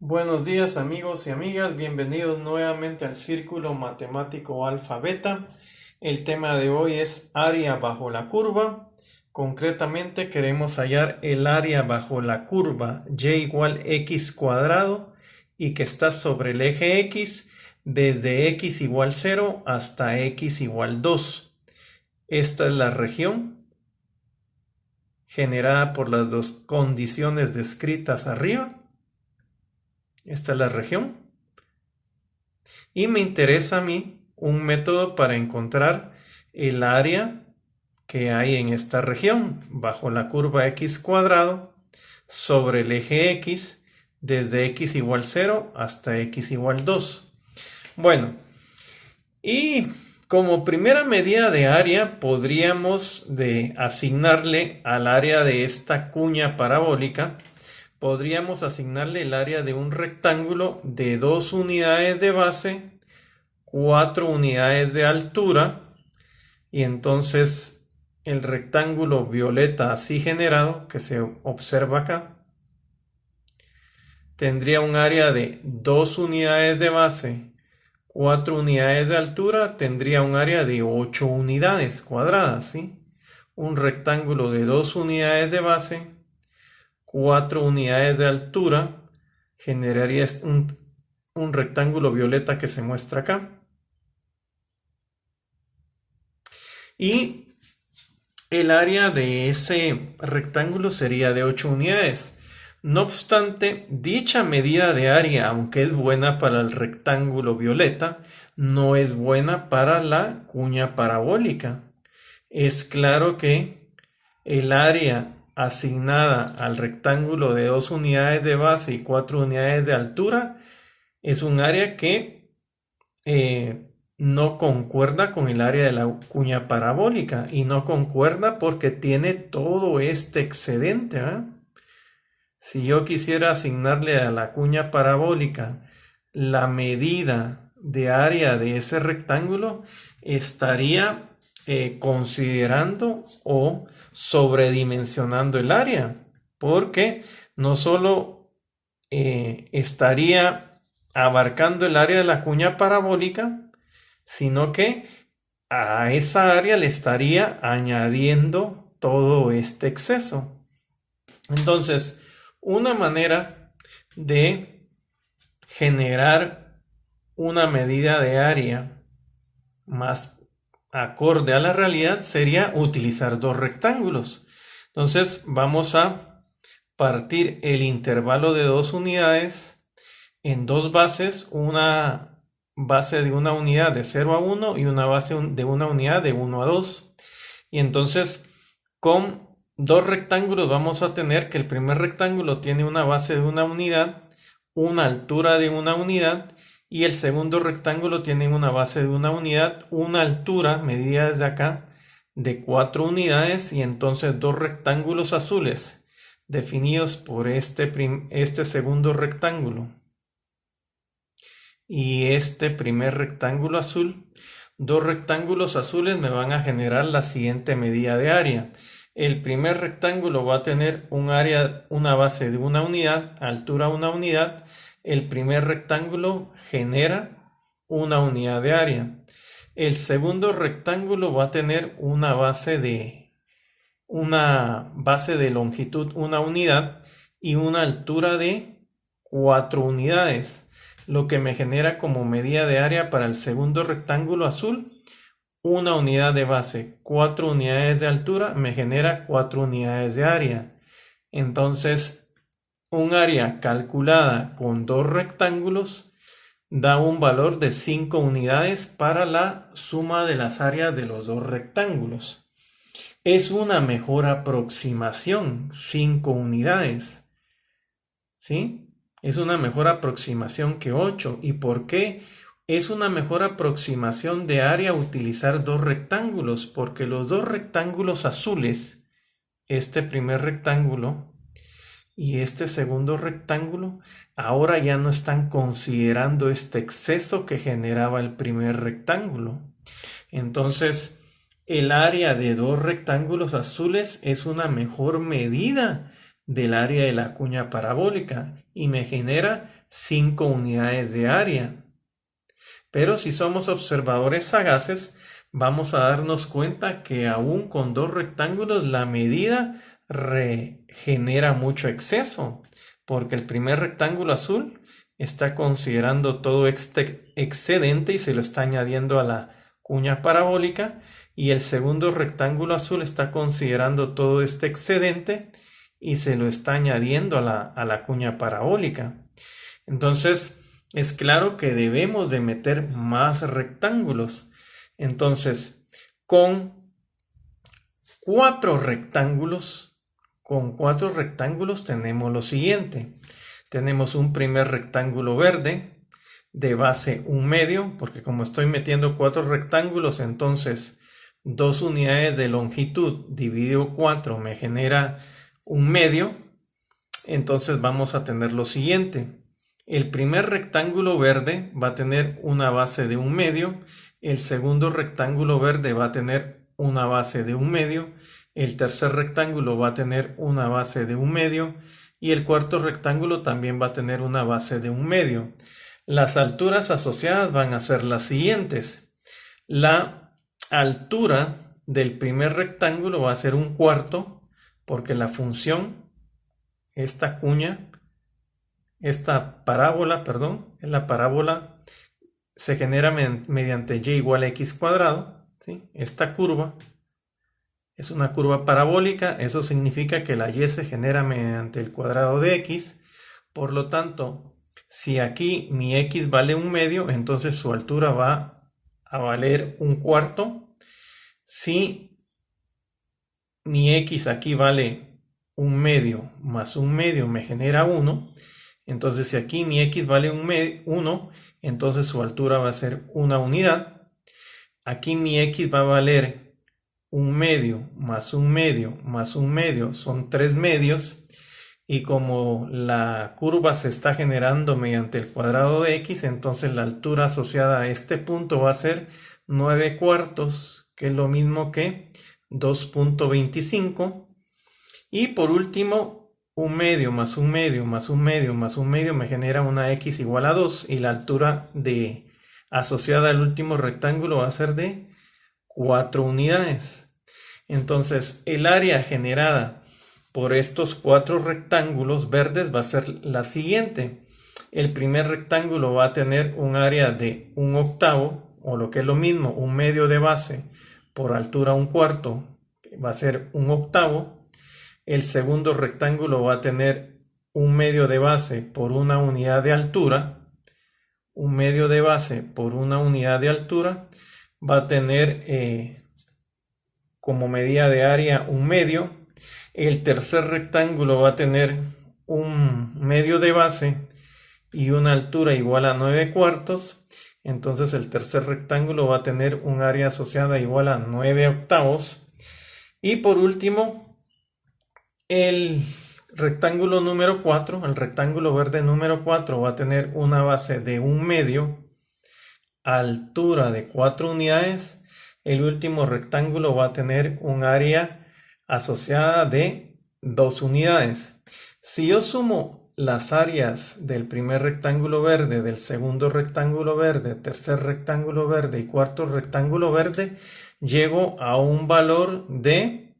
Buenos días amigos y amigas, bienvenidos nuevamente al Círculo Matemático Alfa Beta. El tema de hoy es área bajo la curva. Concretamente queremos hallar el área bajo la curva y igual x cuadrado y que está sobre el eje x desde x igual 0 hasta x igual 2. Esta es la región generada por las dos condiciones descritas arriba. Esta es la región. Y me interesa a mí un método para encontrar el área que hay en esta región bajo la curva x cuadrado sobre el eje x desde x igual 0 hasta x igual 2. Bueno, y como primera medida de área podríamos asignarle al área de esta cuña parabólica, podríamos asignarle el área de un rectángulo de 2 unidades de base, 4 unidades de altura, y entonces el rectángulo violeta así generado, que se observa acá, tendría un área de 2 unidades de base, 4 unidades de altura, tendría un área de 8 unidades cuadradas, ¿sí? Un rectángulo de 2 unidades de base, 4 unidades de altura, generaría un rectángulo violeta que se muestra acá. Y el área de ese rectángulo sería de 8 unidades. No obstante, dicha medida de área, aunque es buena para el rectángulo violeta, no es buena para la cuña parabólica. Es claro que el área asignada al rectángulo de 2 unidades de base y 4 unidades de altura es un área que no concuerda con el área de la cuña parabólica, y no concuerda porque tiene todo este excedente, ¿verdad? Si yo quisiera asignarle a la cuña parabólica la medida de área de ese rectángulo, estaría considerando o sobredimensionando el área, porque no solo estaría abarcando el área de la cuña parabólica, sino que a esa área le estaría añadiendo todo este exceso. Entonces, una manera de generar una medida de área más acorde a la realidad sería utilizar dos rectángulos. Entonces, vamos a partir el intervalo de 2 unidades en dos bases, una base de una unidad de 0 a 1 y una base de una unidad de 1 a 2. Y entonces con dos rectángulos vamos a tener que el primer rectángulo tiene una base de una unidad, una altura de una unidad, y el segundo rectángulo tiene una base de una unidad, una altura medida desde acá de 4 unidades, y entonces dos rectángulos azules definidos por este segundo rectángulo y este primer rectángulo azul. Dos rectángulos azules me van a generar la siguiente medida de área. El primer rectángulo va a tener una base de una unidad, altura una unidad. El primer rectángulo genera una unidad de área. El segundo rectángulo va a tener una base de longitud una unidad y una altura de 4 unidades, lo que me genera como medida de área para el segundo rectángulo azul una unidad de base, 4 unidades de altura, me genera 4 unidades de área. Entonces, un área calculada con dos rectángulos da un valor de 5 unidades para la suma de las áreas de los dos rectángulos. Es una mejor aproximación, 5 unidades. ¿Sí? Es una mejor aproximación que 8. ¿Y por qué es una mejor aproximación de área utilizar dos rectángulos? Porque los dos rectángulos azules, este primer rectángulo y este segundo rectángulo, ahora ya no están considerando este exceso que generaba el primer rectángulo. Entonces, el área de dos rectángulos azules es una mejor medida del área de la cuña parabólica y me genera 5 unidades de área. Pero si somos observadores sagaces, vamos a darnos cuenta que aún con dos rectángulos la medida genera mucho exceso, porque el primer rectángulo azul está considerando todo este excedente y se lo está añadiendo a la cuña parabólica, y el segundo rectángulo azul está considerando todo este excedente y se lo está añadiendo a la cuña parabólica. Entonces, es claro que debemos de meter más rectángulos. Entonces, con cuatro rectángulos tenemos lo siguiente. Tenemos un primer rectángulo verde de base 1/2, porque como estoy metiendo 4 rectángulos, entonces 2 unidades de longitud dividido 4 me genera 1/2. Entonces vamos a tener lo siguiente. El primer rectángulo verde va a tener una base de 1/2, el segundo rectángulo verde va a tener una base de 1/2, el tercer rectángulo va a tener una base de 1/2 y el cuarto rectángulo también va a tener una base de 1/2. Las alturas asociadas van a ser las siguientes. La altura del primer rectángulo va a ser 1/4, porque la función, esta parábola, la parábola se genera mediante y igual a x cuadrado, ¿sí? Esta curva es una curva parabólica, eso significa que la y se genera mediante el cuadrado de x. Por lo tanto, si aquí mi x vale 1/2, entonces su altura va a valer 1/4. Si mi x aquí vale 1/2 más 1/2 me genera 1, entonces si aquí mi x vale 1, entonces su altura va a ser 1 unidad. Aquí mi x va a valer 1/2 más 1/2 más 1/2 son 3 medios, y como la curva se está generando mediante el cuadrado de x, entonces la altura asociada a este punto va a ser 9/4, que es lo mismo que 2.25. Y por último, 1/2 más 1/2 más 1/2 más 1/2 me genera una x igual a 2, y la altura asociada al último rectángulo va a ser de 4 unidades. Entonces, el área generada por estos 4 rectángulos verdes va a ser la siguiente. El primer rectángulo va a tener un área de 1/8, o lo que es lo mismo, 1/2 de base por altura 1/4, va a ser 1/8. El segundo rectángulo va a tener 1/2 de base por una unidad de altura. 1/2 de base por una unidad de altura va a tener como medida de área 1/2. El tercer rectángulo va a tener 1/2 de base y una altura igual a 9/4. Entonces el tercer rectángulo va a tener un área asociada igual a 9/8. Y por último, el rectángulo número 4, el rectángulo verde número 4, va a tener una base de 1/2, altura de 4 unidades. El último rectángulo va a tener un área asociada de 2 unidades. Si yo sumo las áreas del primer rectángulo verde, del segundo rectángulo verde, tercer rectángulo verde y cuarto rectángulo verde, llego a un valor de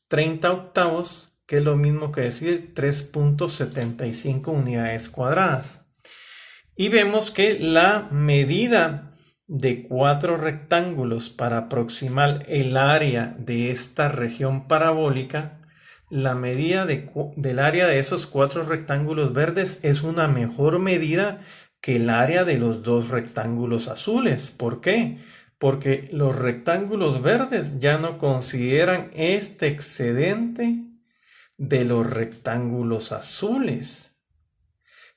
30/8, que es lo mismo que decir 3.75 unidades cuadradas. Y vemos que la medida de 4 rectángulos para aproximar el área de esta región parabólica, la medida del área de esos 4 rectángulos verdes es una mejor medida que el área de los 2 rectángulos azules. ¿Por qué? Porque los rectángulos verdes ya no consideran este excedente de los rectángulos azules.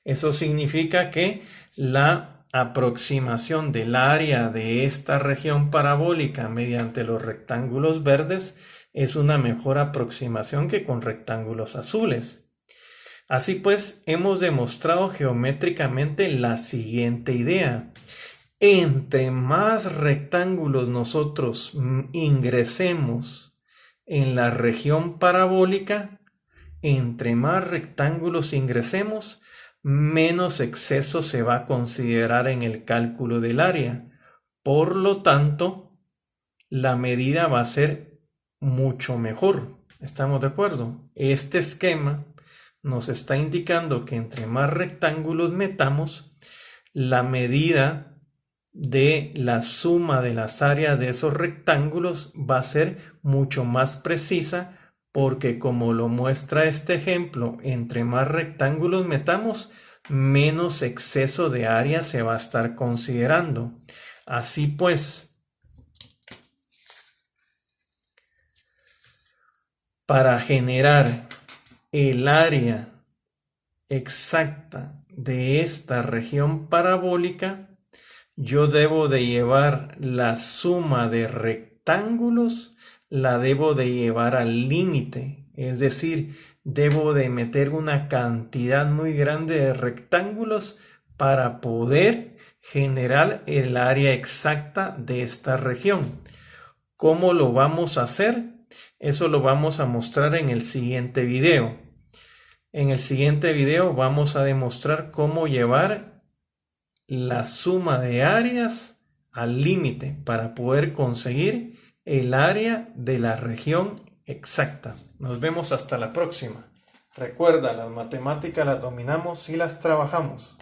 Eso significa que la aproximación del área de esta región parabólica mediante los rectángulos verdes es una mejor aproximación que con rectángulos azules. Así pues, hemos demostrado geométricamente la siguiente idea. Entre más rectángulos nosotros ingresemos en la región parabólica, entre más rectángulos ingresemos, menos exceso se va a considerar en el cálculo del área. Por lo tanto, la medida va a ser mucho mejor. ¿Estamos de acuerdo? Este esquema nos está indicando que entre más rectángulos metamos, la medida de la suma de las áreas de esos rectángulos va a ser mucho más precisa, porque como lo muestra este ejemplo, entre más rectángulos metamos, menos exceso de área se va a estar considerando. Así pues, para generar el área exacta de esta región parabólica, yo debo de llevar la suma de rectángulos, la debo de llevar al límite, es decir, debo de meter una cantidad muy grande de rectángulos para poder generar el área exacta de esta región. ¿Cómo lo vamos a hacer? Eso lo vamos a mostrar en el siguiente video. En el siguiente video vamos a demostrar cómo llevar la suma de áreas al límite para poder conseguir el área de la región exacta. Nos vemos hasta la próxima. Recuerda, las matemáticas las dominamos y las trabajamos.